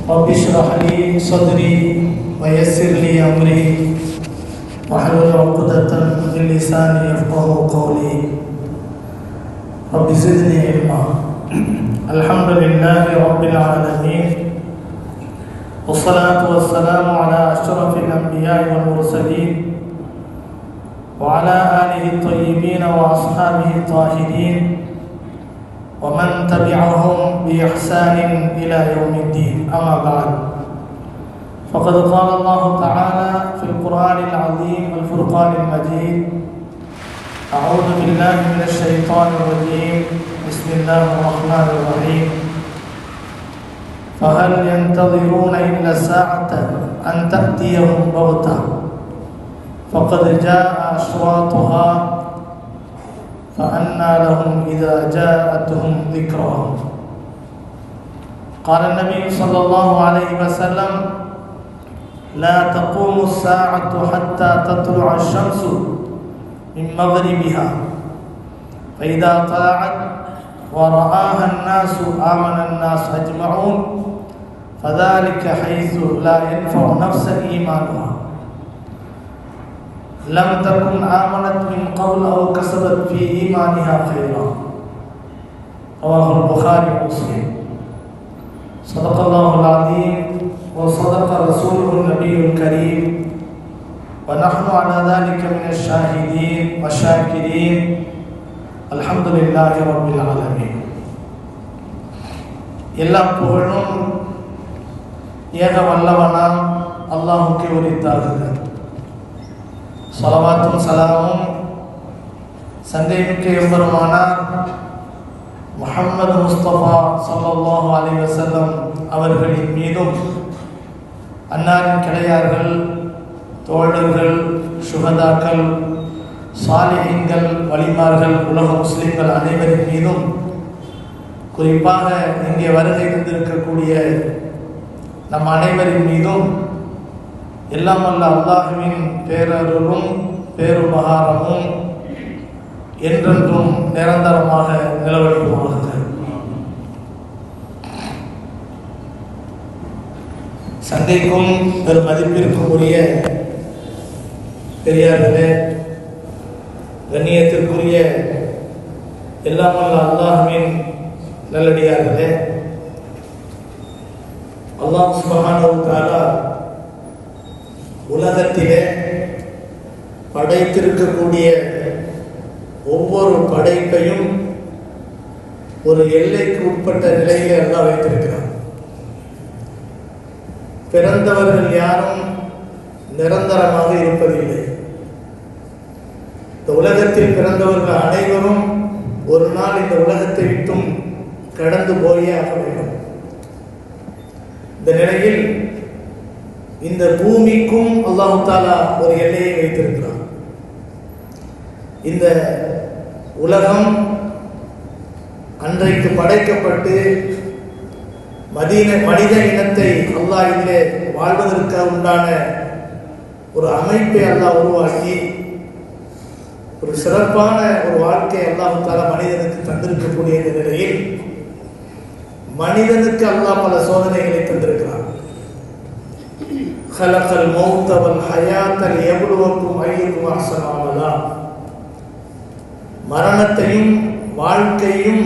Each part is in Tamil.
رب اشرح لي صدري ويسر لي أمري واحلل عقدة من لساني يفقهوا قولي رب زدني علما. الحمد لله رب العالمين والصلاة والسلام على أشرف الأنبياء والمرسلين وعلى آله الطيبين وأصحابه الطاهرين ومن تبعهم بإحسان إلى يوم الدين. أما بعد، فقد قال الله تعالى في القرآن العظيم الفرقان المجيد: أعوذ بالله من الشيطان الرجيم، بسم الله الرحمن الرحيم. فهل ينتظرون إلا الساعة أن تأتيهم بغتة فقد جاء أشراطها فأنى لهم إذا جاءتهم ذكرهم. قال النبي صلى الله عليه وسلم: لا تقوم الساعة حتى تطلع الشمس من مغربها، فإذا طلعت ورآها الناس آمن الناس أجمعون، فذلك حيث لا ينفع نفس إيمانها لم تكن آمنت من قبل أو كسبت في إيمانها خيرا. رواه البخاري ومسلم. صدق الله العظيم وصدق رسوله النبي الكريم، ونحن على ذلك من الشاهدين والشاكرين. الحمد لله رب العالمين. எல்லா புகழும் ஏக வல்லவனாம் அல்லாஹ்வுக்கே உரித்தாகுக. ஸலவாத்தும் ஸலாமும் சங்கைமிக்க எம்பெருமானார் முஹம்மது முஸ்தபா ஸல்லல்லாஹு அலைஹி வஸல்லம் அவர்களின் மீதும், அன்னாரின் கிளையார்கள், தோழர்கள், சுஹதாக்கள், சாலிஹீன்கள், வலிமார்கள், உலக முஸ்லிம்கள் அனைவரின் மீதும், குறிப்பாக இங்கே வருகை தந்திருக்கக்கூடிய நம் அனைவரின் மீதும் எல்லாம் வல்ல அல்லாஹ்வின் பேரருளும் பேருபகாரமும் என்றென்றும் நிரந்தரமாக நிலவட்டுமாக. சந்தைக்கும் பெரும் மதிப்பிற்கும் உரிய பெரியார்களே, கண்ணியத்திற்குரிய எல்லாம் வல்ல அல்லாஹ்வின் நல்லடியார்களே, அல்லாஹ் சுப்ஹானஹு வ தஆலா உலகத்திலே படைத்திருக்கக்கூடிய ஒவ்வொரு படைப்பையும் ஒரு எல்லைக்கு உட்பட்ட நிலையிலே அல்லாஹ் வைத்திருக்கிறார். பிறந்தவர்கள் யாரும் நிரந்தரமாக இருப்பதில்லை. இந்த உலகத்தில் பிறந்தவர்கள் அனைவரும் ஒரு நாள் இந்த உலகத்தை விட்டும் கடந்து போயே ஆக வேண்டும். இந்த நிலையில் இந்த பூமிக்கும் அல்லாஹ் தஆலா ஒரு எல்லையை வைத்திருக்கிறார். இந்த உலகம் அன்றைக்கு படைக்கப்பட்டு மனித இனத்தை அல்லாஹ் இதிலே வாழ்வதற்காக உண்டான ஒரு அமைப்பை அல்லாஹ் உருவாக்கி ஒரு சிறப்பான ஒரு வாழ்க்கை அல்லாஹ் தஆலா மனிதனுக்கு தந்திருக்கக்கூடிய இந்த நிலையில் மனிதனுக்கு அல்லாஹ் பல சோதனைகளை தந்திருக்கிறார். خلقல் மௌத வல் ஹயாத லியப்லுவக்கும் அய்யுக்கும் அஹ்ஸனு அமலா. மரணத்தையும் வாழ்க்கையும்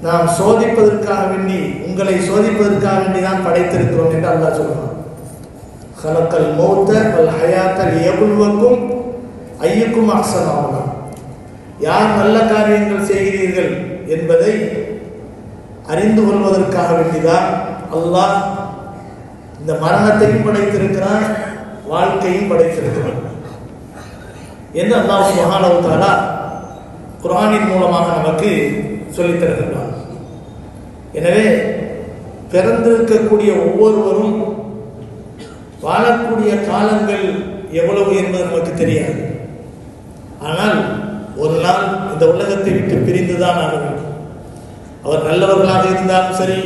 நாம் சோதிப்பதற்காக வேண்டி, உங்களை சோதிப்பதற்காக வேண்டி தான் படைத்திருக்கிறோம் என்று அல்லாஹ் சொல்றான். خلقல் மௌத வல் ஹயாத லியப்லுவக்கும் அய்யுக்கும் அஹ்ஸனு அமலா. யார் நல்ல காரியங்கள் செய்கிறீர்கள் என்பதை அறிந்து கொள்வதற்காக வேண்டிதான் அல்லாஹ் இந்த மரணத்தையும் படைத்திருக்கிறான், வாழ்க்கையும் படைத்திருக்கிறான் என்று அல்லாஹ் சுப்ஹானஹு வ தஆலா குர்ஆனின் மூலமாக நமக்கு சொல்லித் தருகிறார். எனவே பிறந்திருக்கக்கூடிய ஒவ்வொருவரும் வாழக்கூடிய காலங்கள் எவ்வளவு என்பது நமக்கு தெரியாது. ஆனால் ஒரு நாள் இந்த உலகத்தை விட்டு பிரிந்துதான் ஆக வேண்டும். அவர் நல்லவர்களாக இருந்தாலும் சரி,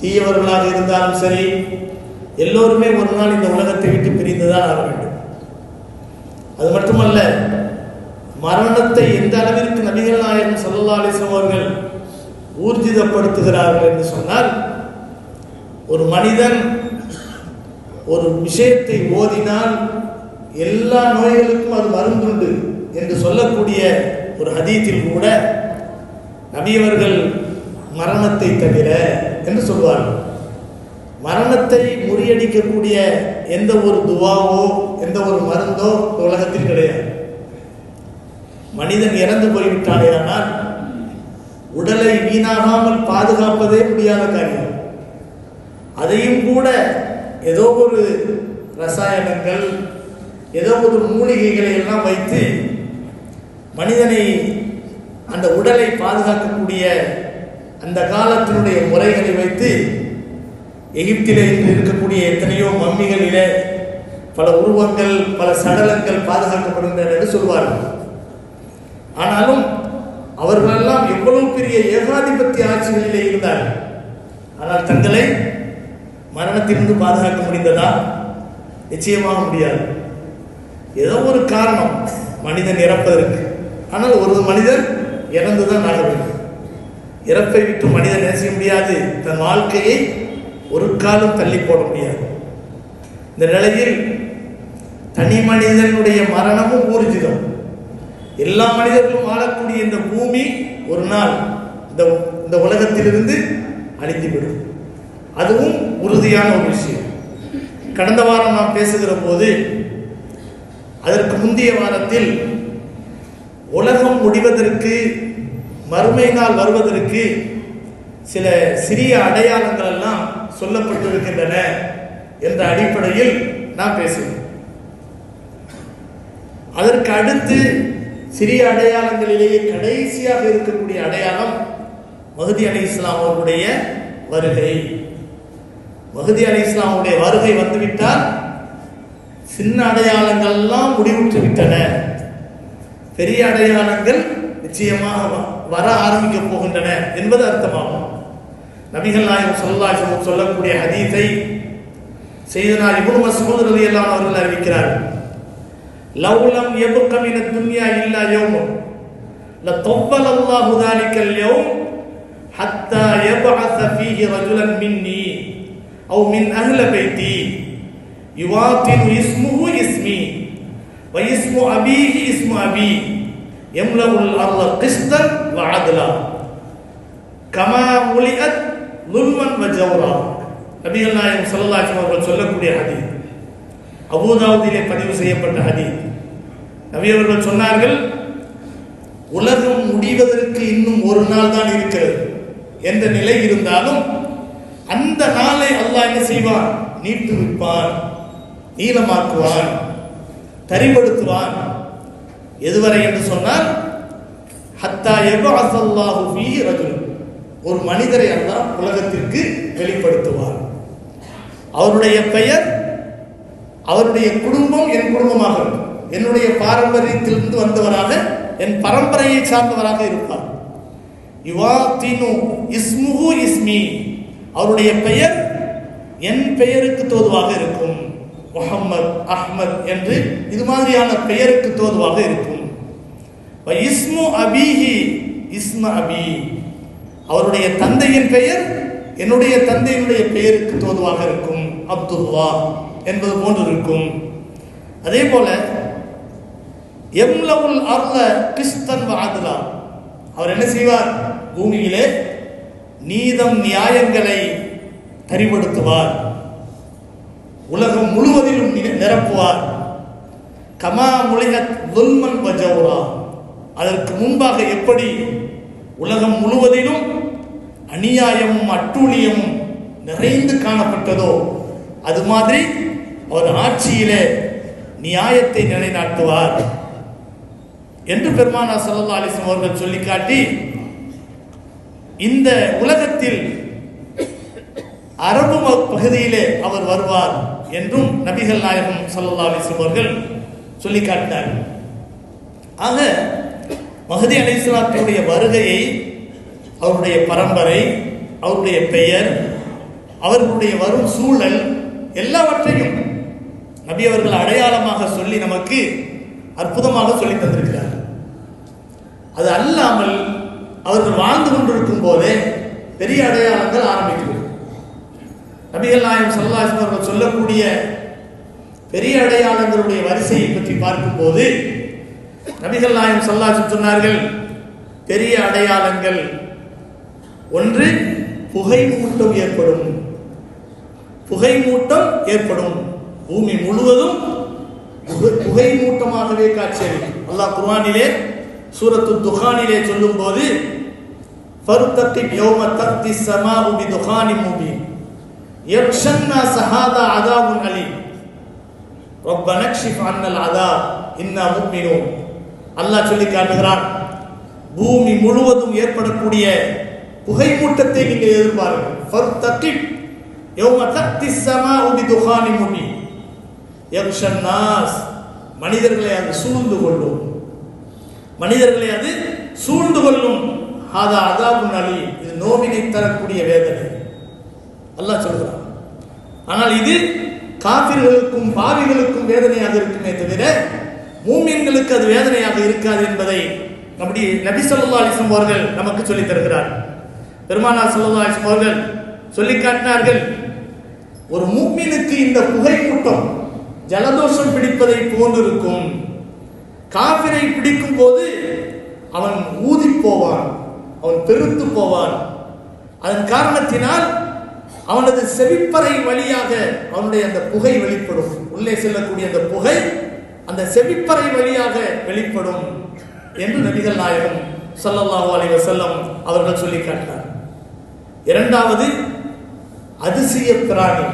தீயவர்களாக இருந்தாலும் சரி, எல்லோருமே ஒரு நாள் இந்த உலகத்தை விட்டு பிரிந்துதான் ஆக வேண்டும். அது மட்டுமல்ல, மரணத்தை எந்த அளவிற்கு நபிகள் நாயகம் ஸல்லல்லாஹு அலைஹி வஸல்லம் அவர்கள் ஊர்ஜிதப்படுத்துகிறார்கள் என்று சொன்னால், ஒரு மனிதன் ஒரு விஷயத்தை ஓதினால் எல்லா நோய்களுக்கும் அது மருந்துண்டு என்று சொல்லக்கூடிய ஒரு ஹதீஸில் கூட நபியவர்கள் மரணத்தை தவிர என்று சொல்வார்கள். மரணத்தை முறியடிக்கக்கூடிய எந்த ஒரு துவாவோ எந்த ஒரு மருந்தோ உலகத்தில் கிடையாது. மனிதன் இறந்து போய்விட்டானே ஆனால் உடலை வீணாகாமல் பாதுகாப்பதே முடியாத காரியம். அதையும் கூட ஏதோ ஒரு ரசாயனங்கள் ஏதோ ஒரு மூலிகைகளை எல்லாம் வைத்து மனிதனை அந்த உடலை பாதுகாக்கக்கூடிய அந்த காலத்தினுடைய முறைகளை வைத்து எகிப்திலே இன்று இருக்கக்கூடிய எத்தனையோ மம்மிகளிலே பல உருவங்கள் பல சடலங்கள் பாதுகாக்கப்படுகின்றன என்று சொல்வார்கள். ஆனாலும் அவர்களெல்லாம் எவ்வளவு பெரிய ஏகாதிபத்திய ஆட்சிகளிலே இருந்தார்கள். ஆனால் தங்களை மரணத்திலிருந்து பாதுகாக்க முடிந்ததா? நிச்சயமாக முடியாது. ஏதோ ஒரு காரணம் மனிதன் இறப்பதற்கு. ஆனால் ஒரு மனிதன் இறந்துதான் ஆக வேண்டும். இறப்பை விட்டு மனிதன் என்ன செய்ய முடியாது? தன் வாழ்க்கையை ஒரு காலம் தள்ளி போட முடியாது. இந்த நிலையில் தனி மனிதனுடைய மரணமும் ஊர்ஜிதம். எல்லா மனிதர்களும் வாழக்கூடிய இந்த பூமி ஒரு நாள் இந்த உலகத்திலிருந்து அழிந்துவிடும். அதுவும் உறுதியான ஒரு விஷயம். கடந்த வாரம் நாம் பேசுகிற போது அதற்கு முந்தைய வாரத்தில் உலகம் முடிவதற்கு மறுமை நாள் வருவதற்கு சில சிறிய அடையாளங்கள் எல்லாம் சொல்லப்பட்டிருக்கின்றன என்ற அடிப்படையில் நாம் பேசுவோம். அதற்கு அடுத்து சிறிய அடையாளங்களிலேயே கடைசியாக இருக்கக்கூடிய அடையாளம் மஹ்தி அலைஹிஸ்ஸலாம் அவர்களுடைய வருகை. மஹ்தி அலைஹிஸ்ஸலாமுடைய வருகை வந்துவிட்டால் சின்ன அடையாளங்கள் எல்லாம் முடிவுற்று விட்டன. பெரிய அடையாளங்கள் நிச்சயமாக வர ஆரம்பிக்க போகின்றன என்பது அர்த்தமாகும். நபிகள் நாயகம் ஸல்லல்லாஹு அலைஹி வஸல்லம் சொல்லக்கூடிய ஹதீஸை சையதுனா இப்னு மஸ்ஊத் ரலியல்லாஹு அன்ஹு அவர்கள் அறிவிக்கிறார்கள். லவ்லம் யப்க மினத் துன்யா இல்லா யௌமுன் லதவ்வலல்லாஹு ذلكல் யௌம் ஹத்தா யப்அஸ ஃபீஹி ரஜுலன் மின்னி அவ் மின் அஹ்லி பைத்தி யுவாத்தினு இஸ்முஹு இஸ்மி வ இஸ்மு அபீஹி இஸ்மு அபீ யம்லஉல் அர்த கிஸ்தன் வ அத்லா கமா முலிஅத் லுல்மன் வ ஜௌரா. நபிகள் நாயகம் ஸல்லல்லாஹு அலைஹி வஸல்லம் அவர்கள் சொல்லக்கூடிய ஹதீஸ், அபூதாவுதிலே பதிவு செய்யப்பட்ட ஹதீஸ். நபி அவர்கள் சொன்னார்கள், உலகம் முடிவதற்கு இன்னும் ஒரு நாள் தான் இருக்கிறது என்ற நிலை இருந்தாலும் அந்த நாளை அல்லாஹ் என்ன செய்வான்? நீட்டு வைப்பான், நீளமாக்குவான், தரிபடுத்துவான். எதுவரை என்று சொன்னால் ஹத்தா யபஅஸல்லாஹு ஃபீஹி ரஜுல், ஒரு மனிதரை அல்லாஹ் உலகத்திற்கு வெளிப்படுத்துவார். அவருடைய பெயர், அவருடைய குடும்பம் என் குடும்பமாக இருக்கும், என்னுடைய பாரம்பரியத்திலிருந்து வந்தவராக, என் பரம்பரையை சார்ந்தவராக இருப்பார். யுவாத்தினு இஸ்முஹு இஸ்மி, அவருடைய பெயர் என் பெயருக்கு தோதுவாக இருக்கும். முஹம்மத், அஹ்மத் என்று இது மாதிரியான பெயருக்கு தோதுவாக இருக்கும். இஸ்மு அபீஹி இஸ்ம அபி, அவருடைய தந்தையின் பெயர் என்னுடைய தந்தையினுடைய பெயருக்கு தோதுவாக இருக்கும். அப்துல்லா என்பது போன்று இருக்கும். அதே போல எம்லவுல் அர்த கிஸ்தன் வ அத்லா, அவர் என்ன செய்வார்? பூமியிலே நீதம் நியாயங்களை தரிபடுத்துவார், உலகம் முழுவதிலும் நிரப்புவார். கமா முலிஅத் லுல்மன் வ ஜௌரா, அதற்கு முன்பாக எப்படி உலகம் முழுவதிலும் அநியாயமும் அட்டூழியமும் நிறைந்து காணப்பட்டதோ அது மாதிரி அவர் ஆட்சியிலே நியாயத்தை நிலைநாட்டுவார் என்று பெருமானார் ஸல்லல்லாஹு அலைஹி வஸல்லம் அவர்கள் சொல்லி காட்டி, இந்த உலகத்தில் அரபு பகுதியிலே அவர் வருவார் என்றும் நபிகள் நாயகம் ஸல்லல்லாஹு அலைஹி வஸல்லம் அவர்கள் சொல்லி காட்டினார்கள். ஆக மஹ்தி அலைஹிஸ்ஸலாத்துடைய வருகையை, அவருடைய பரம்பரை, அவருடைய பெயர், அவர்களுடைய வரும் சூழல் எல்லாவற்றையும் நபி அவர்கள் அடையாளமாக சொல்லி நமக்கு அற்புதமாக சொல்லி தந்திருக்கிறார். அது அல்லாமல் அவர்கள் வாழ்ந்து கொண்டிருக்கும் போதே பெரிய அடையாளங்கள் ஆரம்பிக்கிறது. நபிகள் நாயகம் ஸல்லல்லாஹு அலைஹி வஸல்லம் அவர்கள் சொல்லக்கூடிய பெரிய அடையாளங்களுடைய வரிசையை பற்றி பார்க்கும்போது நபிகள் நாயகம் ஸல்லல்லாஹு அலைஹி வஸல்லம் சொன்னார்கள், பெரிய அடையாளங்கள் ஒன்று புகை மூட்டம் ஏற்படும். புகை மூட்டம் ஏற்படும். பூமி முழுவதும் புகை மூட்டமாகவே காட்சியளிக்கும். அல்லாஹ் குர்ஆனிலே சூரத்து துகானிலே சொல்லும் போது ஃபர்தகிப் யௌம தக்தி ஸமாஉ பிதுகானின் முபீன் யக்ஷன்னா ஸஹாதா அஸாபுன் அலீம் ரப்பனா க்ஷிஃப் அன்னல் அஸாப் இன்னா முஃமினூன். அல்லாஹ் சொல்லி காட்டுகிறான், பூமி முழுவதும் ஏற்படக்கூடிய புகை மூட்டத்தை நீங்கள் எதிர்பாருங்கள். ஃபர்தகிப் யௌம தக்தி ஸமாஉ பிதுகானின் முபீன் யக்ஷன்னாஸ், மனிதர்களை அது சூழ்ந்து கொள்ளும். மனிதர்களை அது சூழ்ந்து கொள்ளும். ஹாதா அஸாபுன் அலீம், இது நோவினை தரக்கூடிய வேதனை அல்லாஹ் சொல்கிறான். ஆனால் இது காஃபிர்களுக்கும் பாவிகளுக்கும் வேதனையாக இருக்குமே தவிர மூமின்களுக்கு அது வேதனையாக இருக்காது என்பதை நம்முடைய நபி ஸல்லல்லாஹு அலைஹி வஸல்லம் அவர்கள் நமக்கு சொல்லித் தருகிறார். பெருமானார் ஸல்லல்லாஹு அலைஹி வஸல்லம் அவர்கள் சொல்லி காட்டினார்கள், ஒரு மூமினுக்கு இந்த புகை மூட்டம் ஜலதோஷம் பிடிப்பதை போன்றிருக்கும். காஃபிரை பிடிக்கும் போது அவன் ஊதி போவான், அவன் பெருத்து போவான். அதன் காரணத்தினால் அவனது செவிப்பறை வழியாக அவனுடைய அந்த புகை வெளிப்படும். உள்ளே செல்லக்கூடிய அந்த புகை அந்த செவிப்பறை வழியாக வெளிப்படும் என்று நபிகள் நாயகம் ஸல்லல்லாஹு அலைஹி வஸல்லம் அவர்கள் சொல்லி காட்டினார். இரண்டாவது, அதிசய பிராணி.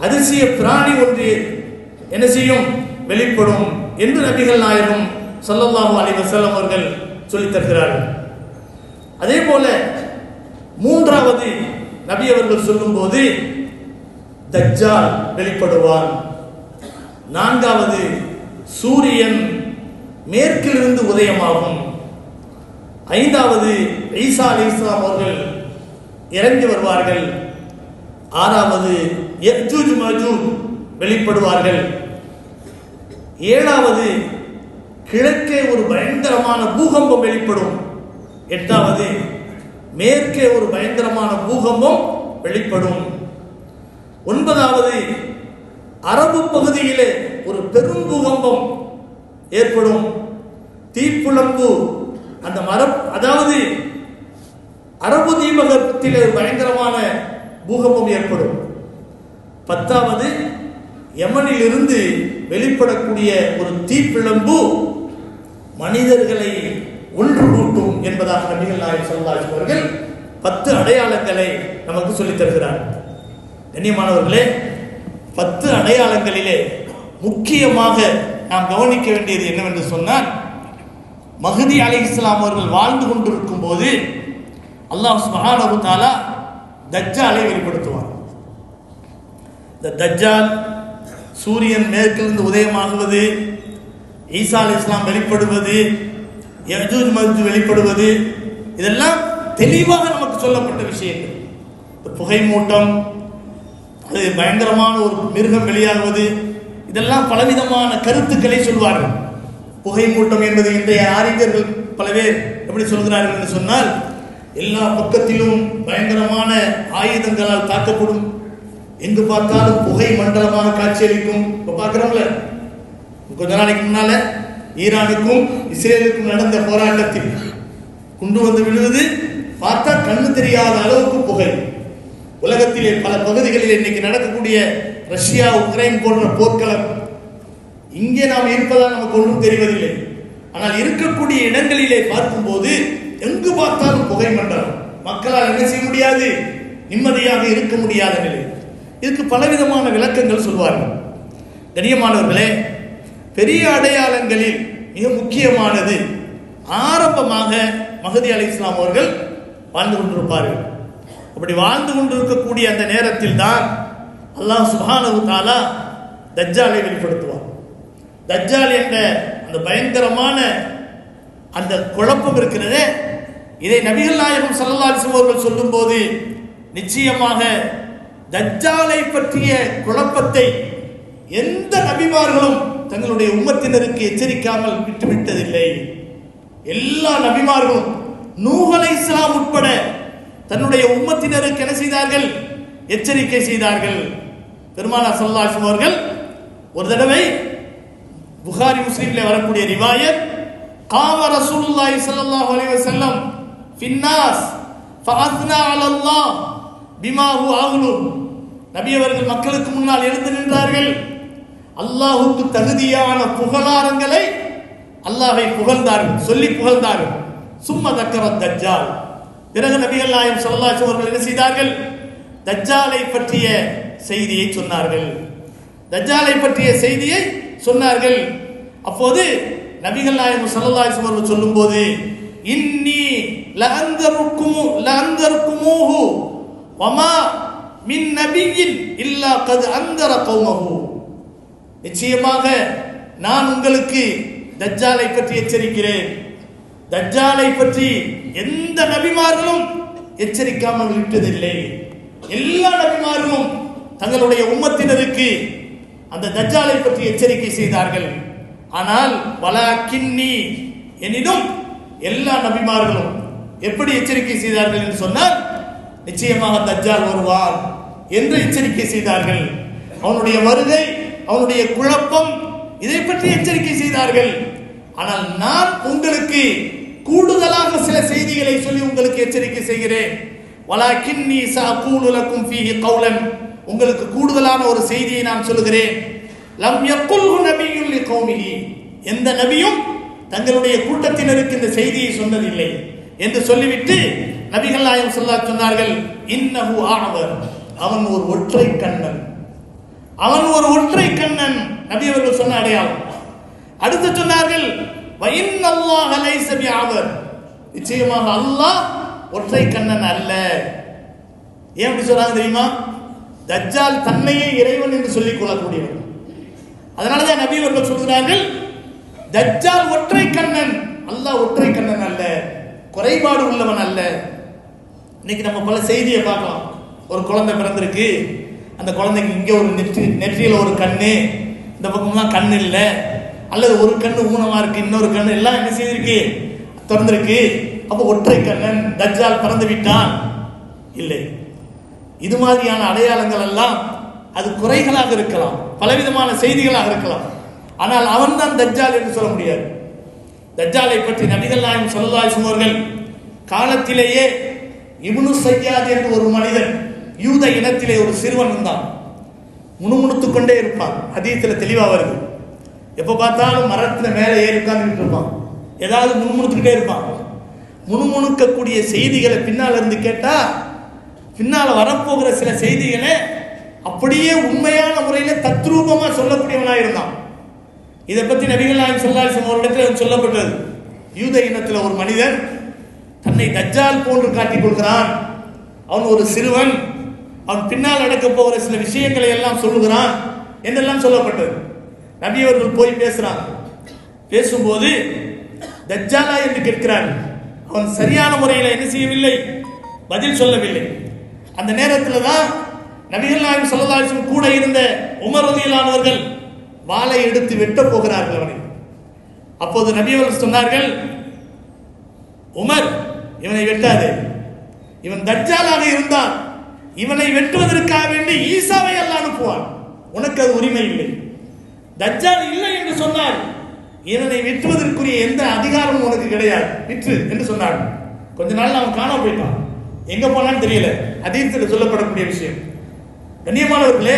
அதிசய பிராணி ஒன்று என்ன செய்யும்? வெளிப்படும் என்று நபிகள் நாயகம் ஸல்லல்லாஹு அலைஹி வஸல்லம் அவர்கள் சொல்லித் தருகிறார்கள். அதே போல மூன்றாவது நபி அவர்கள் சொல்லும்போது தஜ்ஜால் வெளிப்படுவான். நான்காவது, சூரியன் மேற்கிலிருந்து உதயமாகும். ஐந்தாவது, ஈசா அலைஹிஸ்ஸலாம் அவர்கள் இறங்கி வருவார்கள். ஆறாவது, யஜூஜ் மஜூஜ் வெளிப்படுவார்கள். ஏழாவது, கிழக்கே ஒரு பயங்கரமான பூகம்பம் வெளிப்படும். எட்டாவது, மேற்கே ஒரு பயங்கரமான பூகம்பம் வெளிப்படும். ஒன்பதாவது, அரபு பகுதியிலே ஒரு பெரும் பூகம்பம் ஏற்படும். தீப்புழம்பு அந்த அதாவது அரபு தீபகற்பத்திலே பயங்கரமான பூகம்பம் ஏற்படும். பத்தாவது, யமனில் இருந்து வெளிப்படக்கூடிய ஒரு தீப்பிழம்பு மனிதர்களை ஒன்று கூட்டும் என்பதாக நபிகள் நாயகம் ஸல்லல்லாஹு அலைஹி வஸல்லம் அவர்கள் 10 அடையாளங்களை நமக்கு சொல்லித் தருகிறார். கண்ணியமானவர்களே, 10 அடையாளங்களிலே முக்கியமாக நாம் கவனிக்க வேண்டியது என்னவென்று சொன்னால், மஹ்தி அலைஹிஸ்ஸலாம் அவர்கள் வாழ்ந்து கொண்டிருக்கும் போது அல்லாஹ் சுப்ஹானஹு வ தஆலா தஜ்ஜாலை வெளிப்படுத்துவார். இந்த தஜ்ஜால் சூரியன் மேற்கிலிருந்து உதயமாகுவது, ஈசா அலைஹிஸ்ஸலாம் வெளிப்படுவது, யஜூஜ் மஜூஜ் வெளிப்படுவது, இதெல்லாம் தெளிவாக நமக்கு சொல்லப்பட்ட விஷயங்கள். புகை மூட்டம், அது பயங்கரமான ஒரு மிருகம் வெளியாகுவது, இதெல்லாம் பலவிதமான கருத்துக்களை சொல்வார்கள். புகை மூட்டம் என்பது இன்றைய அறிஞர்கள் பல பேர் எப்படி சொல்கிறார்கள் என்று சொன்னால், எல்லா பக்கத்திலும் பயங்கரமான ஆயுதங்களால் தாக்கப்படும், எங்கு பார்த்தாலும் புகை மண்டலமாக காட்சியளிக்கும். இப்போ பார்க்குறோம்ல, கொஞ்ச நாளைக்கு முன்னால ஈரானுக்கும் இஸ்ரேலுக்கும் நடந்த போராட்டத்தில் குண்டு வந்து விழுவது, பார்த்தா கண்ணு தெரியாத அளவுக்கு புகை. உலகத்திலே பல பகுதிகளில் இன்னைக்கு நடக்கக்கூடிய ரஷ்யா உக்ரைன் போன்ற போர்க்களம், இங்கே நாம் இருப்பதால் நமக்கு ஒன்றும் தெரிவதில்லை. ஆனால் இருக்கக்கூடிய இடங்களிலே பார்க்கும்போது எங்கு பார்த்தாலும் புகை மண்டலம். மக்களால் என்ன செய்ய முடியாது? நிம்மதியாக இருக்க முடியாத நிலை. இதுக்கு பலவிதமான விளக்கங்கள் சொல்வார்கள். கண்ணியமானவர்களே, பெரிய அடையாளங்களில் மிக முக்கியமானது, ஆரம்பமாக மஹ்தி அலைஹிஸ்ஸலாம் அவர்கள் வாழ்ந்து கொண்டிருப்பார்கள். அப்படி வாழ்ந்து கொண்டிருக்கக்கூடிய அந்த நேரத்தில் தான் அல்லாஹ் சுப்ஹானஹு வ தஆலா தஜ்ஜாலை வெளிப்படுத்துவார். தஜ்ஜால் என்ற அந்த பயங்கரமான அந்த குழப்பம் இருக்கிறதே, இதை நபிகள் நாயகம் ஸல்லல்லாஹு அலைஹி வஸல்லம் அவர்கள் சொல்லும்போது நிச்சயமாக தஜ்ஜாலை பற்றிய குழப்பத்தை எந்த நபிமார்களும் தங்களுடைய உம்மத்தினருக்கு எச்சரிக்காமல் விட்டுவிட்டதில்லை. எல்லா நபிமார்களும் நூஹ் அலைஹிஸ்ஸலாம் உட்பட தன்னுடைய உம்மத்தினருக்கு என்ன செய்தார்கள்? எச்சரிக்கை செய்தார்கள். பெருமானார் ஸல்லல்லாஹு அலைஹி வஸல்லம் அவர்கள் ஒரு தடவை புகாரி முஸ்லிம்ல வரக்கூடிய ரிவாயத், காம ரசூலுல்லாஹி ஸல்லல்லாஹு அலைஹி வஸல்லம் ஃபின்னாஸ் ஃபஅத்னா அலல்லாஹ் பிமா ஹு அஹ்லு. நபி அவர்கள் மக்களுக்கு முன்னால் எழுந்து நின்றார்கள். அல்லாஹ்வுக்கு தகுதியான புகழாரங்களை அல்லாஹ்வை புகழ்ந்தார்கள், சொல்லி புகழ்ந்தார்கள். சும்மா தக்கரத் தஜ்ஜால். பிறகு நபிகள் நாயகம் ஸல்லல்லாஹு அலைஹி வஸல்லம் அவர்கள் என்ன செய்தார்கள்? தஜ்ஜாலை பற்றிய செய்தியை சொன்னார்கள். தஜ்ஜாலை பற்றிய செய்தியை சொன்னார்கள். அப்போது நபிகள் நாயகம் ஸல்லல்லாஹு அலைஹி வஸல்லம் அவர்கள் சொல்லும்போது, இன்னி லஅன்தருக்குமூஹு வமா மின் நபியின் இல்லா கத் அன்தர கௌமஹு. நிச்சயமாக நான் உங்களுக்கு தஜ்ஜாலை பற்றி எச்சரிக்கிறேன். தஜ்ஜாலை பற்றி எந்த நபிமார்களும் எச்சரிக்காமல் விட்டதில்லை. எல்லா நபிமார்களும் தங்களுடைய உம்மத்தினருக்கு அந்த தஜ்ஜாலை பற்றி எச்சரிக்கை செய்தார்கள். ஆனால் வலாக்கின்னி, எனினும் எல்லா நபிமார்களும் எப்படி எச்சரிக்கை செய்தார்கள் என்று சொன்னால், நிச்சயமாக தஜ்ஜால் வருவார் என்று எச்சரிக்கை செய்தார்கள். அவனுடைய வருகை, அவனுடைய குழப்பம், இதை பற்றி எச்சரிக்கை செய்தார்கள். ஆனால் நான் உங்களுக்கு கூடுதலாக சில செய்திகளை சொல்லி உங்களுக்கு எச்சரிக்கை செய்கிறேன். வலாக்கின்னி சஅகூலு லக்கும் ஃபீஹி கௌலன், உங்களுக்கு கூடுதலான ஒரு செய்தியை நான் சொல்கிறேன். லம் யகுல்ஹு நபிய்யுன் லிகௌமிஹி, எந்த நபியும் தங்களுடைய கூட்டத்தினருக்கு இந்த செய்தியை சொன்னதில்லை என்று சொல்லிவிட்டு நபிகள் நாயகம் ஸல்லல்லாஹு அலைஹி சொன்னார்கள், இன்னஹு அஅவர், அவன் ஒரு ஒற்றை கண்ணன், அவன் ஒரு ஒற்றை கண்ணன். நபி அவர்கள் சொன்ன அடையாளம். அடுத்து சொன்னார்கள், வ இன்னல்லாஹ லைஸ பிஅவர், நிச்சயமாக அல்லாஹ் ஒற்றை கண்ணன் அல்ல. ஏன் அப்படி சொல்றாங்க தெரியுமா? தஜ்ஜால் தன்னையே இறைவன் என்று சொல்லிக் கொள்ளக்கூடியவன். அதனாலதான் நபி அவர்கள் சொல்கிறார்கள், தஜ்ஜால் ஒற்றை கண்ணன், அல்லாஹ் ஒற்றை கண்ணன் அல்ல, குறைபாடு உள்ளவன் அல்ல. இன்னைக்கு நம்ம பல செய்தியை பார்க்கலாம். ஒரு குழந்தை பிறந்திருக்கு, அந்த குழந்தைக்கு இங்கே ஒரு நெற்றியில் ஒரு கண்ணு, இந்த பக்கம்லாம் கண் இல்லை, அல்லது ஒரு கண்ணு ஊனமா இருக்கு, இன்னொரு கண்ணு எல்லாம் என்ன செய்திருக்கு, திறந்திருக்கு. அப்போ ஒற்றை கண்ணன், தஜ்ஜால் பிறந்து விட்டான் இல்லை. இது மாதிரியான அடையாளங்கள் எல்லாம் அது குறைகளாக இருக்கலாம், பலவிதமான செய்திகளாக இருக்கலாம். ஆனால் அவன் தான் தஜ்ஜால் என்று சொல்ல முடியாது. தஜ்ஜாலை பற்றி நபிகள் நாயகம் ஸல்லல்லாஹு அலைஹி வஸல்லம் அவர்கள் காலத்திலேயே இப்னு சய்யாத் என்று ஒரு மனிதன், யூத இனத்திலே ஒரு சிறுவன் இருந்தான். முணுமுணுத்துக் கொண்டே இருப்பான். ஹதீஸில் தெளிவாக வருது. எப்போ பார்த்தாலும் மரத்தில் மேலே ஏறி உட்கார்ந்துட்டு இருப்பான், ஏதாவது முணுமுணுத்துக்கிட்டே இருப்பான். முணுமுணுக்கக்கூடிய செய்திகளை பின்னால் இருந்து கேட்டா, பின்னால் வரப்போகிற சில செய்திகளை அப்படியே உண்மையான முறையில் தத்ரூபமாக சொல்லக்கூடியவனாக இருந்தான். இதை பற்றி நபிகள் நாயகம் ஸல்லல்லாஹு அலைஹி வஸல்லம் அவர்களிடத்தில் சொல்லப்பட்டது. யூத இனத்தில் ஒரு மனிதன் தன்னை தஜ்ஜால் போன்று காட்டிக் கொள்கிறான், அவன் ஒரு சிறுவன், அவன் பின்னால் நடக்க போகிற சில விஷயங்களை எல்லாம் சொல்லுகிறான் என்றெல்லாம் சொல்லப்பட்டது. நபி அவர்கள் போய் பேசுறான். பேசும்போது தஜ்ஜாலா என்று கேட்கிறான். அவன் சரியான முறையில் என்ன செய்யவில்லை, பதில் சொல்லவில்லை. அந்த நேரத்தில் தான் நபிகள் நாயகம் ஸல்லல்லாஹு அலைஹி வஸல்லம் கூட இருந்த உமர் ரலியல்லாஹு அவர்கள் வாளை எடுத்து வெட்ட போகிறார்கள் அவனை. அப்போது நபி அவர்கள் சொன்னார்கள், உமர், இவனை வெட்டாதே, இவன் தஜ்ஜாலாக இருந்தால் இவனை வெட்டுவதற்காக வேண்டி ஈசாவை அல்லாஹ் அனுப்புவான், உனக்கு அது உரிமை இல்லை. தஜ்ஜால் இல்லை என்று சொன்னால் இவனை வெட்டுவதற்குரிய எந்த அதிகாரமும் உனக்கு கிடையாது, விற்று என்று சொன்னார். கொஞ்ச நாள் அவன் காணாம போயிட்டான், எங்க போனான்னு தெரியல. ஹதீஸில் சொல்லப்படக்கூடிய விஷயம். கண்ணியமானவர்களே,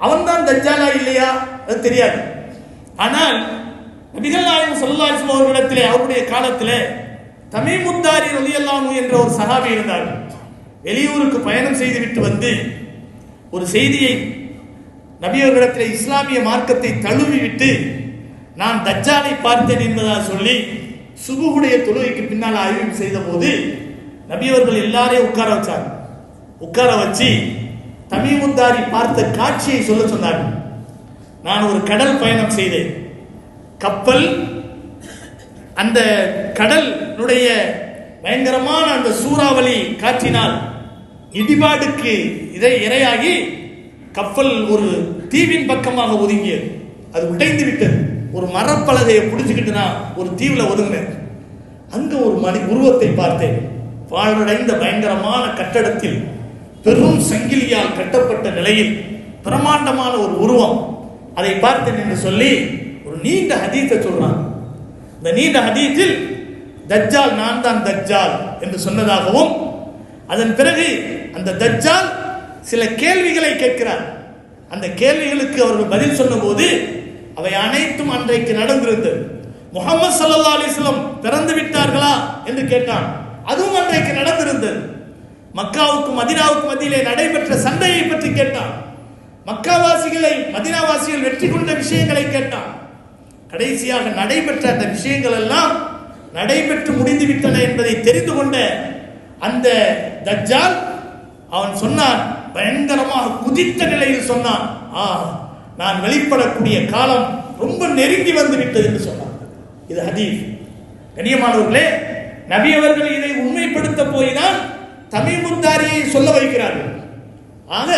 அவன் தான் தஜ்ஜாலா இல்லையா அது தெரியாது. ஆனால் நபிகள் நாயகம் ஸல்லல்லாஹு அலைஹி வஸல்லம் அவர்களிடத்திலே அவருடைய காலத்திலே தமீமுத்தாரி ரலியல்லாஹு அன்ஹு என்ற ஒரு சஹாபி இருந்தார். வெளியூருக்கு பயணம் செய்துவிட்டு வந்து ஒரு செய்தியை நபி அவர்களிடத்தில் இஸ்லாமிய மார்க்கத்தை தழுவி விட்டு நான் தஜ்ஜாலை பார்த்தேன் என்பதாக சொல்லி சுபுஹுடைய தொழுகைக்கு பின்னால் அறிவிப்பு செய்த போது நபி அவர்கள் எல்லாரையும் உட்கார வச்சார். உட்கார வச்சு தமீமுத்தாரி பார்த்த காட்சியை சொல்ல சொன்னார். நான் ஒரு கடல் பயணம் செய்தேன். கப்பல் அந்த கடலுடைய பயங்கரமான அந்த சூறாவளி காற்றினால் இடிபாடுக்கு இரையாகி கப்பல் ஒரு தீவின் பக்கமாக ஒதுங்கியது. அது உடைந்து விட்டது. ஒரு மரப்பலகையை பிடிச்சுக்கிட்டு நான் ஒரு தீவுல ஒதுங்கினேன். அங்க ஒரு உருவத்தை பார்த்தேன். பாழடைந்த பயங்கரமான கட்டடத்தில் பெரும் சங்கிலியால் கட்டப்பட்ட நிலையில் பிரமாண்டமான ஒரு உருவம். அதை பார்த்தேன் என்று சொல்லி ஒரு நீண்ட ஹதீத்தை சொல்றாங்க. இந்த நீண்ட ஹதீத்தில் தஜ்ஜால் நான் தான் தஜ்ஜால் என்று சொன்னதாகவும், அதன் பிறகு அந்த தஜ்ஜால் சில கேள்விகளை கேட்கிறார். அந்த கேள்விகளுக்கு அவர்கள் பதில் சொன்னபோது அவை அனைத்தும் அன்றைக்கு நடந்திருந்தது. முஹம்மது ஸல்லல்லாஹு அலைஹி வஸல்லம் பிறந்து விட்டார்களா என்று கேட்டான். அதுவும் அன்றைக்கு நடந்திருந்தது. மக்காவுக்கும் மதீனாவுக்கும் மத்தியிலே நடைபெற்ற சண்டையை பற்றி கேட்டான். மக்காவாசிகளை மதீனாவாசிகள் வெற்றி கொண்ட விஷயங்களை கேட்டான். கடைசியாக நடைபெற்ற அந்த விஷயங்கள் எல்லாம் நடைபெற்று முடிந்து விட்டன என்பதை தெரிந்து கொண்ட அந்த தஜ்ஜால் அவன் சொன்னான், பயங்கரமாக குதித்த நிலையில் சொன்னான், நான் வெளிப்படக்கூடிய காலம் ரொம்ப நெருங்கி வந்து விட்டது என்று சொன்னான். இது ஹதீஸ். கண்ணியமானவர்களே, நபி அவர்கள் இதை உண்மைப்படுத்த போய்தான் தமீமுத்தாரியை சொல்ல வைக்கிறார்கள். ஆக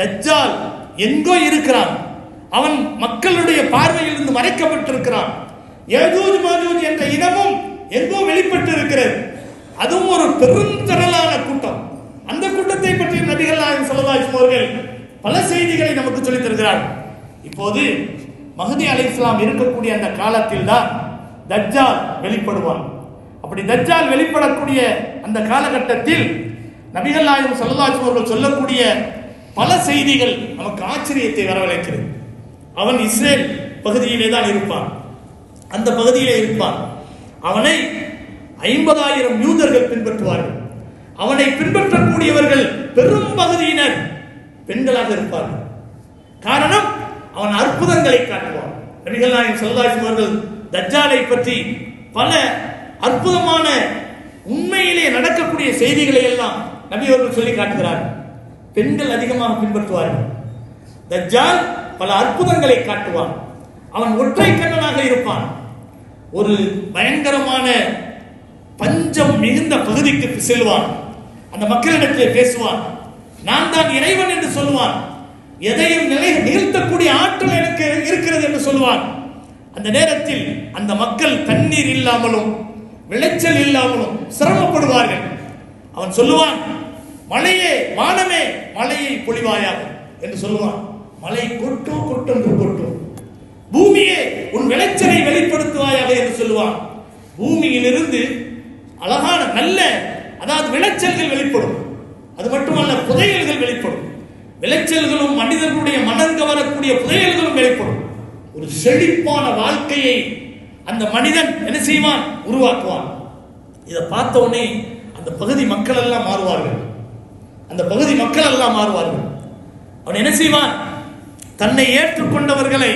தஜ்ஜால் எங்கோ இருக்கிறான், அவன் மக்களுடைய பார்வையில் இருந்து மறைக்கப்பட்டிருக்கிறான். யஜூஜ் மாஜூஜ் என்ற இனமும் எங்கோ வெளிப்பட்டு இருக்கிறது. அதுவும் ஒரு பெருந்திரளான கூட்டம். அந்த கூட்டத்தை பற்றி நபிகள் நாயகம் ஸல்லல்லாஹு அலைஹி வஸல்லம் அவர்கள் பல செய்திகளை நமக்கு சொல்லித் தருகிறார்கள். இப்போது மஹ்தி அலைஹிஸ்ஸலாம் இருக்கக்கூடிய அந்த காலத்தில் தான் தஜ்ஜால் வெளிப்படுவான். அப்படி தஜ்ஜால் வெளிப்படக்கூடிய அந்த காலகட்டத்தில் நபிகள் நாயகம் ஸல்லல்லாஹு அலைஹி வஸல்லம் அவர்கள் சொல்லக்கூடிய பல செய்திகள் நமக்கு ஆச்சரியத்தை வரவழைக்கிறது. அவன் இஸ்ரேல் பகுதியிலே தான் இருப்பான், அந்த பகுதியிலே இருப்பான். அவனை 50,000 யூதர்கள் பின்பற்றுவார்கள். அவனை பின்பற்றக்கூடியவர்கள் பெரும் பகுதியினர் பெண்களாக இருப்பார்கள். காரணம், அவன் அற்புதங்களை காட்டுவான். நபிகள் நாயகம் ஸல்லல்லாஹு அலைஹி வஸல்லம் அவர்கள் தஜ்ஜாலை பற்றி பல அற்புதமான உண்மையிலே நடக்கக்கூடிய செய்திகளை எல்லாம் நபி அவர்கள் சொல்லி காட்டுகிறார்கள். பெண்கள் அதிகமாக பின்பற்றுவார்கள். தஜ்ஜால் பல அற்புதங்களை காட்டுவான். அவன் ஒற்றை கண்ணனாக இருப்பான். ஒரு பயங்கரமான பஞ்சம் மிகுந்த பகுதிக்கு செல்வான். அந்த மக்களிடத்தில் பேசுவான். நான் தான் இறைவன் என்று சொல்லுவான். எதையும் நிகழ்த்தக்கூடிய ஆற்றல் எனக்கு இருக்கிறது என்று சொல்லுவான். அந்த நேரத்தில் அந்த மக்கள் தண்ணீர் இல்லாமலும் விளைச்சல் இல்லாமலும் சிரமப்படுவார்கள். அவன் சொல்லுவான், மழையே வானமே மழையை பொழிவாயாக என்று சொல்லுவான். மழை கொட்டும் கொட்டும் கொட்டும். பூமியே உன் விளைச்சலை வெளிப்படுத்துவாயாக என்று சொல்லுவான். பூமியிலிருந்து அழகான நல்ல அதாவது விளைச்சல்கள் வெளிப்படும். அது மட்டுமல்ல, புதையல்கள் வெளிப்படும். விளைச்சல்களும் மனிதர்களுடைய மனம் கவரக்கூடிய புதையல்களும் வெளிப்படும். ஒரு செழிப்பான வாழ்க்கையை அந்த மனிதன் என்ன செய்வான், உருவாக்குவான். இதை பார்த்த உடனே அந்த பகுதி மக்கள் எல்லாம் மாறுவார்கள். அந்த பகுதி மக்கள் எல்லாம் மாறுவார்கள். அவன் என்ன செய்வான், தன்னை ஏற்றுக்கொண்டவர்களை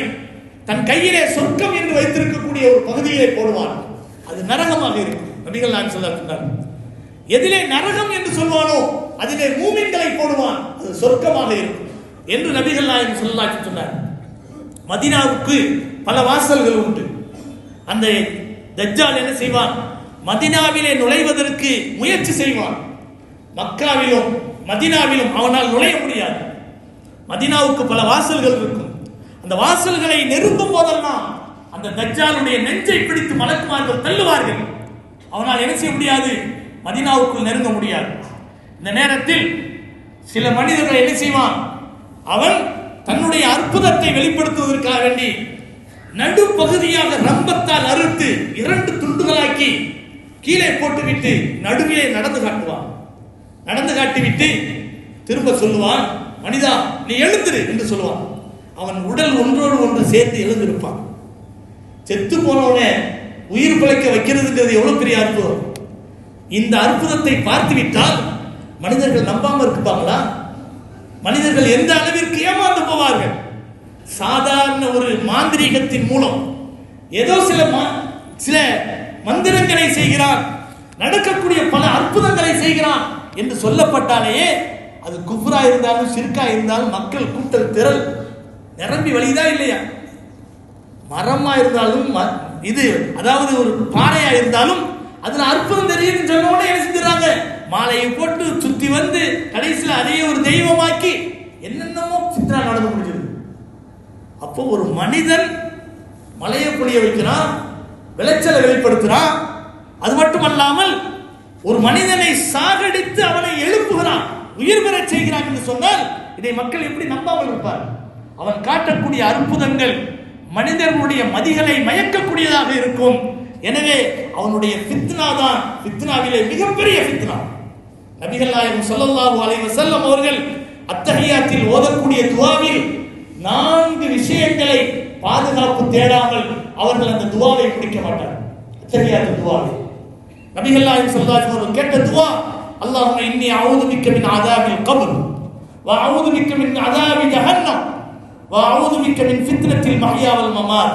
தன் கையிலே சொர்க்கம் என்று வைத்திருக்கக்கூடிய ஒரு பகுதியிலே போடுவான். அது நரகமாக இருக்கும். நபிகள் நாயகம் ஸல்லல்லாஹு அலைஹி வஸல்லம் எதிலே நரகம் என்று சொல்வானோ அதிலே மூமின்களை போடுவான், அது சொர்க்கமாக இருக்கும் என்று நபிகள் நாயகம் ஸல்லல்லாஹு அலைஹி வஸல்லம் சொன்னார். மதீனாவுக்கு பல வாசல்கள் உண்டு. அந்த தஜ்ஜால் என்ன செய்வான், மதீனாவிலே நுழைவதற்கு முயற்சி செய்வான். மக்காவிலும் மதீனாவிலும் அவனால் நுழைய முடியாது. மதீனாவுக்கு பல வாசல்கள் இருக்கும். அந்த வாசல்களை நெருங்கும் போதெல்லாம் அந்த தஜ்ஜாலுடைய நெஞ்சை பிடித்து மலக்குமார்கள் தள்ளுவார்கள். அவனால் என்ன செய்ய முடியாது, மதீனாவுக்குள் நெருங்க முடியாது. இந்த நேரத்தில் சில மனிதர்கள் என்ன செய்வான், அவன் தன்னுடைய அற்புதத்தை வெளிப்படுத்துவதற்காக வேண்டி நடுப்பகுதியாக ரம்பத்தால் அறுத்து 2 துண்டுகளாக்கி கீழே போட்டுவிட்டு நடுவிலே நடந்து காட்டுவான். நடந்து காட்டிவிட்டு திரும்ப சொல்லுவான், மனிதா நீ எழுந்திரு என்று சொல்லுவான். அவன் உடல் ஒன்றோடு ஒன்று சேர்த்து எழுந்திருப்பான். செத்து போனவனே உயிர் பிழைக்க வைக்கிறதுங்கிறது எவ்வளவு பெரிய அற்புதம். இந்த அற்புதத்தை பார்த்து விட்டால் மனிதர்கள் நம்பாம இருப்பாங்களா? மனிதர்கள் எந்த அளவிற்கு ஏமாந்து போவார்கள். சாதாரண ஒரு மாந்திரீகத்தின் மூலம் ஏதோ சில மந்திரங்களை செய்கிறான், நடக்கக்கூடிய பல அற்புதங்களை செய்கிறான் என்று சொல்லப்பட்டாலேயே அது குஃப்ரா இருந்தாலும் ஷிர்கா இருந்தாலும் மக்கள் கூட்டல் திரள் நிரம்பி வழிதா இல்லையா? மரமா இருந்தாலும் இது அதாவது ஒரு பாறையா இருந்தாலும் அதுல அற்புதம் தெரியுதுன்னு சொன்ன உடனே என்ன செஞ்சுறாங்க, மாலையை போட்டு சுத்தி வந்து கடைசியில் அதையே ஒரு தெய்வமாக்கி என்னென்னமோ சித்ரா நடந்து முடிஞ்சது. அப்போ ஒரு மனிதன் மலையை பொழிய வைக்கிறான், விளைச்சலை வெளிப்படுத்துறான். அது மட்டுமல்லாமல் ஒரு மனிதனை சாகடித்து அவனை எழுப்புகிறான். உயிர் பெறச் செய்கிறான் என்று சொன்னால் இதை மக்கள் எப்படி நம்பாமல் இருப்பார்? அவன் காட்டக்கூடிய அற்புதங்கள் மனிதர்களுடைய மதிகளை மயக்கக்கூடியதாக இருக்கும். எனவே அவனுடைய ஃபித்னா தான் ஃபித்னாவிலே மிகப்பெரிய ஃபித்னா. நபிகள் நாயகம் ஸல்லல்லாஹு அலைஹி வஸல்லம் அவர்கள் அத்தஹியாத்தில் ஓதக்கூடிய துஆவில் 4 விஷயங்களை பாதுகாப்பு தேடாமல் அவர்கள் அந்த துஆவை முடிக்க மாட்டார்கள். அத்தஹியாத் துஆவை நபிகள் நாயகம் ஸல்லல்லாஹு அலைஹி வஸல்லம் கேட்ட துஆ, அல்லாஹும்ம இன்னி அஊது பிக்க மின் அஸாபில் கப்ர் வ அஊது பிக்க மின் அஸாபி ஜஹன்னம் வ அஊது பிக்க மின் ஃபித்னத்தில் மஹ்யா வல் மமாத்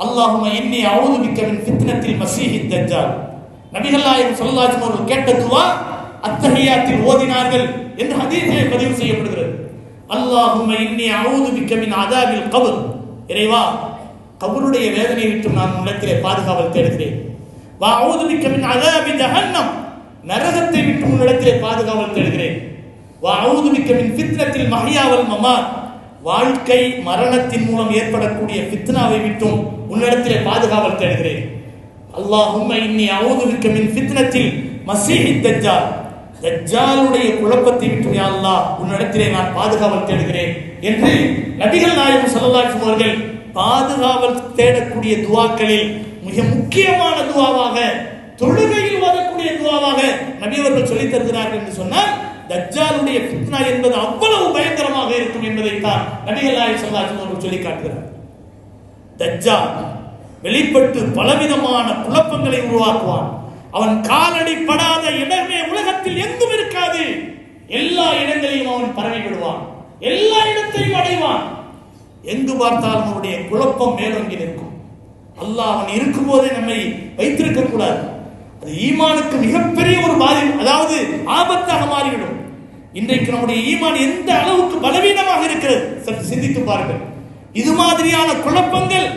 அல்லாஹும்ம இன்னி அஊது பிக்க மின் ஃபித்னத்தில் மஸீஹித் தஜ்ஜால். நபிகள் நாயகம் ஸல்லல்லாஹு அலைஹி வஸல்லம் கேட்ட துஆ அத்தஹியாத்தில் ஓதினார்கள் என்று ஹதீஸிலே பதிவு செய்யப்படுகிறது. அல்லாஹும்ம இன்னி அஊது பிக்க மின் அஸாபில் கப்ர், இறைவா கபருடைய வேதனையை விட்டு நான் உன்னிடத்திலே பாதுகாவல் தேடுகிறேன். வ அஊது பிக்க மின் அஸாபி ஜஹன்னம், நரகத்தை விட்டு உன்னிடத்திலே பாதுகாவல் தேடுகிறேன். வ அஊது பிக்க மின் ஃபித்னத்தில் மஹ்யா வல் மமாத், வாழ்க்கை மரணத்தின் மூலம் ஏற்படக்கூடிய ஃபித்னாவை விட்டும் உன்னிடத்திலே பாதுகாவல் தேடுகிறேன். அல்லாஹும்ம இன்னி அஊது பிக்க மின் ஃபித்னத்தில் மஸீஹித் தஜ்ஜால், தஜ்ஜாலுடைய குழப்பத்தை விட்டு யா அல்லாஹ் உன்னிடத்திலே நான் பாதுகாவல் தேடுகிறேன் என்று நபிகள் நாயகம் ஸல்லல்லாஹு அலைஹி வஸல்லம் அவர்கள் பாதுகாவல் தேடக்கூடிய துஆக்களில் மிக முக்கியமான துஆவாக, தொழுகையில் ஓதக்கூடிய துஆவாக நபி அவர்கள் சொல்லித் தருகிறார்கள் என்று சொன்னால் தஜ்ஜாலுடைய ஃபித்னா என்பது அவ்வளவு பயங்கரமாக இருக்கும் என்பதை தான் நபிகள் நாயகம் ஸல்லல்லாஹு அலைஹி வஸல்லம் சொல்லி காட்டுகிறார். தஜ்ஜால் வெளிப்பட்டு பலவிதமான குழப்பங்களை உருவாக்குவான். அவன் காலடி படாத இடமே உலகத்தில் எங்கும் இருக்காது. எல்லா இடங்களையும் அவன் பரவி விடுவான், எல்லா இடத்தையும் அடைவான். எங்கு பார்த்தாலும் அவனுடைய குழப்பம் மேலோங்கி நிற்கும். அல்லாஹ் அவன் இருக்கும் போதே நம்மை வைத்திருக்க கூடாது. அது ஈமானுக்கு மிகப்பெரிய ஒரு பாதிப்பு, அதாவது ஆபத்தாக மாறிவிடும். இன்றைக்கு நம்முடைய ஈமான் எந்த அளவுக்கு பலவீனமாக இருக்கிறது சற்று சிந்தித்து பாருங்கள். இது மாதிரியான குழப்பங்கள்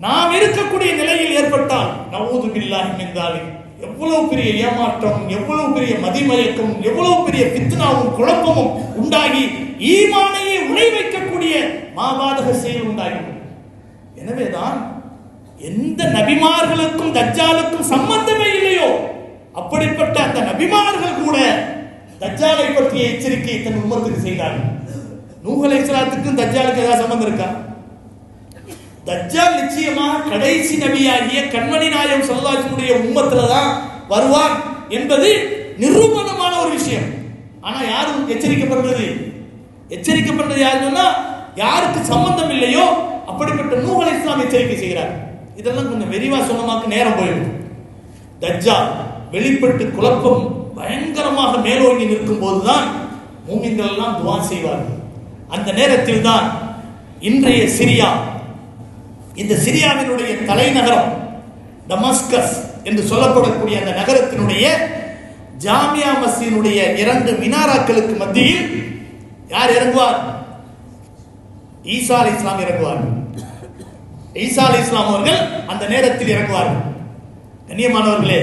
நாம் இருக்கக்கூடிய நிலையில் ஏற்பட்டால் நஊது பில்லாஹி மின் தாலிக், எவ்வளவு பெரிய ஏமாற்றம், எவ்வளவு பெரிய மதிமயக்கம், எவ்வளவு பெரிய ஃபித்னாவும் குழப்பமும் உண்டாகி ஈமானையே உடை வைக்கக்கூடிய மாபாதக செயல் உண்டாகிவிடும். எனவேதான் எந்த நபிமார்களுக்கும் தஜ்ஜாலுக்கும் சம்பந்தமே இல்லையோ அப்படிப்பட்ட அந்த நபிமார்கள் கூட தஜ்ஜாலை பற்றிய எச்சரிக்கையை தன் உம்மத்துக்கு செய்தார்கள். நூஹ் அலைஹிஸ்ஸலாத்துக்கும் தஜ்ஜாலுக்கு ஏதாவது சம்பந்தம் இருக்கா? தஜ்ஜால் நிச்சயமாக கடைசி நபியாகிய கண்மணி நாயகம் ஸல்லல்லாஹு அலைஹி வஸல்லம் உம்மத்துல தான் வருவான் என்பது நிரூபணமான ஒரு விஷயம். ஆனா யாரும் எச்சரிக்கப்படுறது யாருன்னா யாருக்கு சம்பந்தம் இல்லையோ அப்படிப்பட்ட நூஹ் அலைஹிஸ்ஸலாம் எச்சரிக்கை செய்கிறார். இதெல்லாம் கொஞ்சம் விரிவா சொன்னமாக்கு நேரம் போயிடும். தஜ்ஜால் வெளிப்பட்டு குழப்பம் பயங்கரமாக மேலோங்கி நிற்கும் போதுதான் மூமின்கள் எல்லாம் துஆ செய்வார்கள். அந்த நேரத்தில் தான் இன்றைய சிரியா, இந்த சிரியாவினுடைய தலைநகரம் டமாஸ்கஸ் என்று சொல்லப்படக்கூடிய அந்த நகரத்தினுடைய ஜாமியா மஸ்ஜிதினுடைய 2 மினாராக்களுக்கு மத்தியில் யார் இறங்குவார்? ஈசா அலைஹிஸ்ஸலாம் இறங்குவார். ஈசா அலைஹிஸ்ஸலாம் அவர்கள் அந்த நேரத்தில் இறங்குவார்கள். கண்ணியமானவர்களே,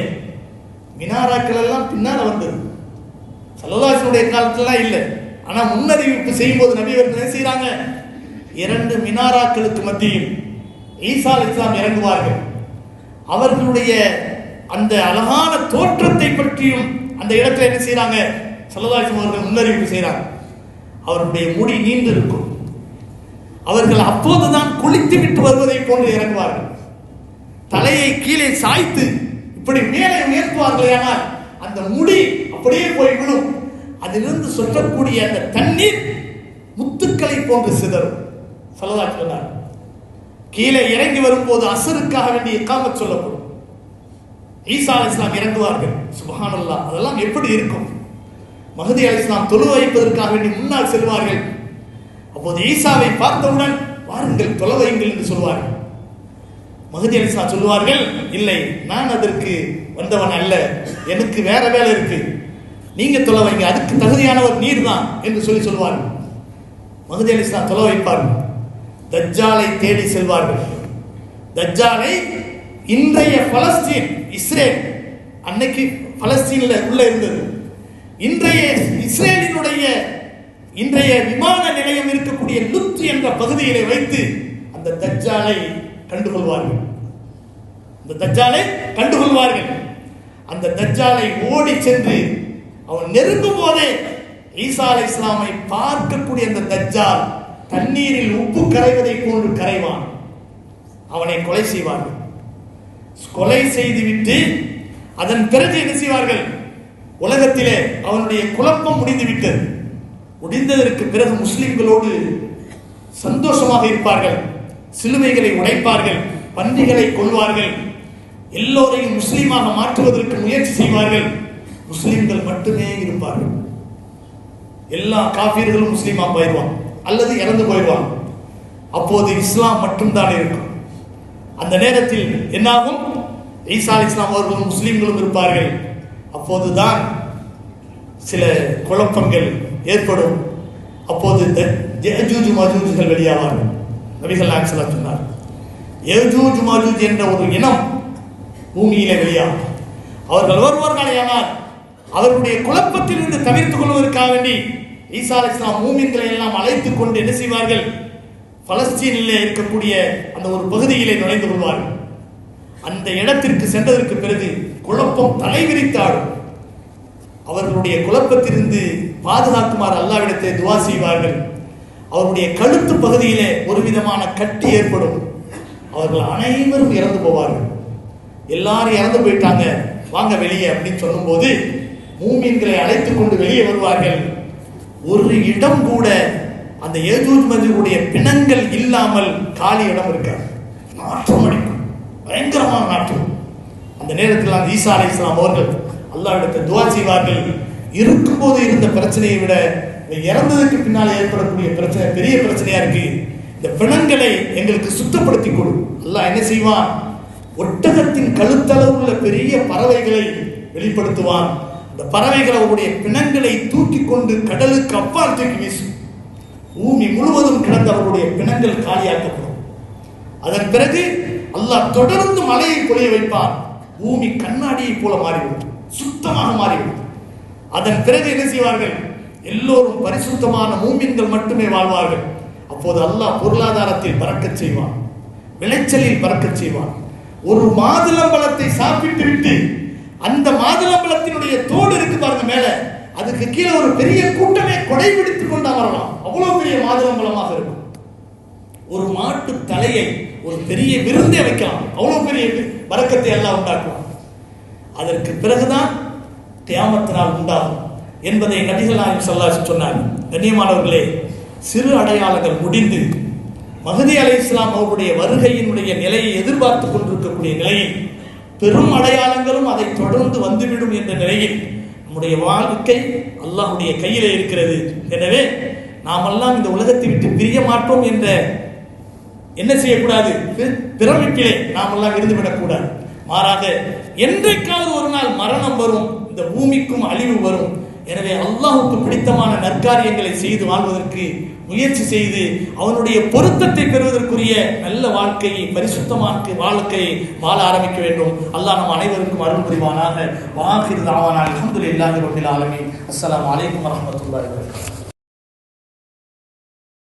மினாராக்கள் எல்லாம் பின்னால வந்தது, ஸல்லல்லாஹு அலைஹி வஸல்லம் காலத்துல இல்லை. ஆனா முன்னறிவிப்பு செய்யும் போது நபி அவர்கள் என்ன செய்யறாங்க? 2 மினாராக்களுக்கு மத்தியில் ஈசா அலைஹிஸ்ஸலாம் இறங்குவார்கள். அவர்களுடைய அந்த அழகான தோற்றத்தை பற்றியும் அந்த இடத்துல என்ன செய்யறாங்க? ஸல்லல்லாஹு அலைஹி வஸல்லம் அவர்கள் முன்னறிவிப்பு செய்யறாங்க. அவருடைய முடி நீண்டு இருக்கும். அவர்கள் அப்போதுதான் குளித்து விட்டு வருவதை போன்று இறங்குவார்கள். தலையை கீழே சாய்த்து இப்படி மேலே உயர்த்துவார்கள். ஆனால் அந்த முடி அப்படியே போய் விடும். அதிலிருந்து சொற்றக்கூடிய அந்த தண்ணீர் முத்துக்களை போன்று சிதறும். ஸல்லல்லாஹு அலைஹி வஸல்லம் கீழே இறங்கி வரும்போது அசருக்காக வேண்டிய இகாமத் சொல்லப்படும். ஈசா அலைஹிஸ்ஸலாம் இறங்குவார்கள். சுப்ஹானல்லாஹ், அதெல்லாம் எப்படி இருக்கும்? மஹ்தி அலைஹிஸ்ஸலாம் தொழு வைப்பதற்காக வேண்டி முன்னால் செல்வார்கள். அப்போது ஈசாவை பார்த்தவுடன் வாருங்கள் தொழ வையுங்கள் என்று சொல்வார்கள். மஹ்தி அலைஹிஸ்ஸலாம் சொல்வார்கள், இல்லை, நான் அதற்கு வந்தவன் அல்ல, எனக்கு வேற வேலை இருக்கு, நீங்க தொழ வைங்க, அதுக்கு தகுதியானவர் நீர் தான் என்று சொல்வார்கள். மஹ்தி அலைஹிஸ்ஸலாம் தொழ வைப்பார்கள். தஜ்ஜாலை தேடி செல்வார்கள். தஜ்ஜாலை இன்றைய பலஸ்தீன், இஸ்ரேல், அன்னைக்கு பலஸ்தீன்ல உள்ள இருந்தது, இன்றைய இஸ்ரேலினுடைய இன்றைய விமான நிலையம் இருக்கக்கூடிய லுத் என்ற பகுதியிலே வைத்து அந்த தஜ்ஜாலை கண்டுகொள்வார்கள். அந்த தஜ்ஜாலை ஓடி சென்று அவன் நெருங்கும் போதே ஈசா அலைஹிஸ்ஸலாமை பார்க்கக்கூடிய அந்த தஜ்ஜால் தண்ணீரில் உப்பு கரைவதை போன்று கரைவான். அவனை கொலை செய்வார்கள். கொலை செய்துவிட்டு அதன் பிறகு என்ன செய்வார்கள்? உலகத்திலே அவனுடைய குழப்பம் முடிந்துவிட்டது. முடிந்ததற்கு பிறகு முஸ்லிம்களோடு சந்தோஷமாக இருப்பார்கள். சிலுவைகளை உடைப்பார்கள், பன்றிகளை கொல்வார்கள், எல்லோரையும் முஸ்லீமாக மாற்றுவதற்கு முயற்சி செய்வார்கள். முஸ்லிம்கள் மட்டுமே இருப்பார்கள். எல்லா காஃபிர்களும் முஸ்லீமா போயிடுவான் அல்லது இறந்து போயிடுவான். அப்போது இஸ்லாம் மட்டும்தான் இருக்கும். அந்த நேரத்தில் என்னாகும்? ஈசா அலைஹிஸ்ஸலாம் அவர்களும் முஸ்லிம்களும் இருப்பார்கள். அப்போதுதான் சில குழப்பங்கள் ஏற்படும். அப்போது யஜூஜ் மஜூஜ்கள் வெளியாவார்கள். நபிகள் நாயகம் ஸல்லல்லாஹு அலைஹி வஸல்லம் சொன்னார், யஜூஜ் மஜூஜ் என்ற ஒரு இனம் பூமியிலே வெளியாகும். அவர்கள் வருவார்களேயானால் அவர்களுடைய குழப்பத்திலிருந்து தவிர்த்துக் கொள்வதற்காக வேண்டி ஈசா அலைஹிஸ்ஸலாம் மூமின்களை எல்லாம் அழைத்துக் கொண்டு என்ன செய்வார்கள்? பலஸ்தீனிலே இருக்கக்கூடிய அந்த ஒரு பகுதியிலே நுழைந்து கொள்வார்கள். அந்த இடத்திற்கு சென்றதற்கு பிறகு குழப்பம் தலைவிரித்தாடும். அவர்களுடைய குழப்பத்திலிருந்து பாதுகாக்குமாறு அல்லாஹ்விடத்தை துஆ செய்வார்கள். அவருடைய கழுத்து பகுதியிலே ஒரு விதமான கட்டி ஏற்படும். அவர்கள் அனைவரும் இறந்து போவார்கள். எல்லாரும் இறந்து போயிட்டாங்க, வாங்க வெளியே அப்படின்னு சொல்லும்போது மூமின்களை அழைத்துக் கொண்டு வெளியே வருவார்கள். ஒரு இடம் கூட அந்த யஜூஜ் மஜூஜுடைய பிணங்கள் இல்லாமல் காலி இடம் இருக்காது. நாற்றம் அடிக்கும், பயங்கரமான நாற்றம். அந்த நேரத்தில் அந்த ஈசா அலைஹிஸ்ஸலாம் அவர்கள் அல்லாஹ்விடத்தை துஆ செய்வார்கள். இருக்கும்போது இருந்த பிரச்சனையை விட இறந்ததுக்கு பின்னால் ஏற்படக்கூடிய பிரச்சனை பெரிய பிரச்சனையா இருக்கு. இந்த பிணங்களை எங்களுக்கு சுத்தப்படுத்தி கொடு. அல்லாஹ் என்ன செய்வான்? ஒட்டகத்தின் கழுத்தளவு உள்ள பெரிய பறவைகளை வெளிப்படுத்துவான். அந்த பறவைகள் அவருடைய பிணங்களை தூக்கி கொண்டு கடலுக்கு அப்பால் தூக்கி வீசும். பூமி முழுவதும் கிடந்த அவருடைய பிணங்கள் காலியாக்கப்படும். அதன் பிறகு அல்லாஹ் தொடர்ந்து மழையை பொழிய வைப்பான். பூமி கண்ணாடியை போல மாறிவிடும், சுத்தமாக மாறிவிடும். அதன் பிறகு என்ன செய்வார்கள்? எல்லோரும் பரிசுத்தமான மூமின்கள் மட்டுமே வாழ்வார்கள். அப்போது அல்லாஹ் பொருளாதாரத்தில் பறக்கச் செய்வான், விளைச்சலில் பறக்கச் செய்வான். ஒரு மாதுளம்பழத்தை சாப்பிட்டு விட்டு அந்த மாதுளம்பழத்தினுடைய தோடு இருக்கு பாருங்க மேல, அதுக்கு கீழே ஒரு பெரிய கூட்டமே கொடை பிடித்துக் கொண்டு அமரலாம். அவ்வளவு பெரிய மாதுளம்பழமாக இருக்கும். ஒரு மாட்டு தலையை ஒரு பெரிய விருந்தே வைக்கலாம். அவ்வளவு பெரிய பரக்கத்தை எல்லாம் உண்டாக்குவான். அதற்கு பிறகுதான் கியாமத் நாள் உண்டாகும் என்பதை நபிகள் நாயகம் ஸல்லல்லாஹு அலைஹி வஸல்லம் சொன்னார். கண்ணியமானவர்களே, சிறு அடையாளங்கள் முடிந்து மஹ்தி அலைஹிஸ்ஸலாம் அவருடைய வருகையினுடைய நிலையை எதிர்பார்த்துக் கொண்டிருக்கக்கூடிய நிலையில் பெரும் அடையாளங்களும் அதை தொடர்ந்து வந்துவிடும் என்ற நிலையில் நம்முடைய வாழ்க்கை அல்லாஹ்வுடைய கையிலே இருக்கிறது. எனவே நாமெல்லாம் இந்த உலகத்தை விட்டு பிரிய மாட்டோம் என்ற என்ன செய்யக்கூடாது? பிரமிப்பிலே நாமெல்லாம் இருந்துவிடக்கூடாது. மாறாக என்றைக்காவது ஒரு நாள் மரணம் வரும், இந்த பூமிக்கும் அழிவு வரும். எனவே அல்லாஹ்வுக்கு பிடித்தமான நற்காரியங்களை செய்து வாழ்வதற்கு முயற்சி செய்து அவனுடைய பொருத்தத்தை பெறுவதற்குரிய நல்ல வாழ்க்கையை, பரிசுத்தமான வாழ்க்கையை வாழ ஆரம்பிக்க வேண்டும். அல்லாஹ் நம் அனைவருக்கும் அருள் புரிவானாக. வாஹிர் தாவானா அல்ஹம்துலில்லாஹி ரப்பில் ஆலமீன். அஸ்ஸலாமு அலைக்கும் வரஹ்மத்துல்லாஹி வபரகாத்துஹு.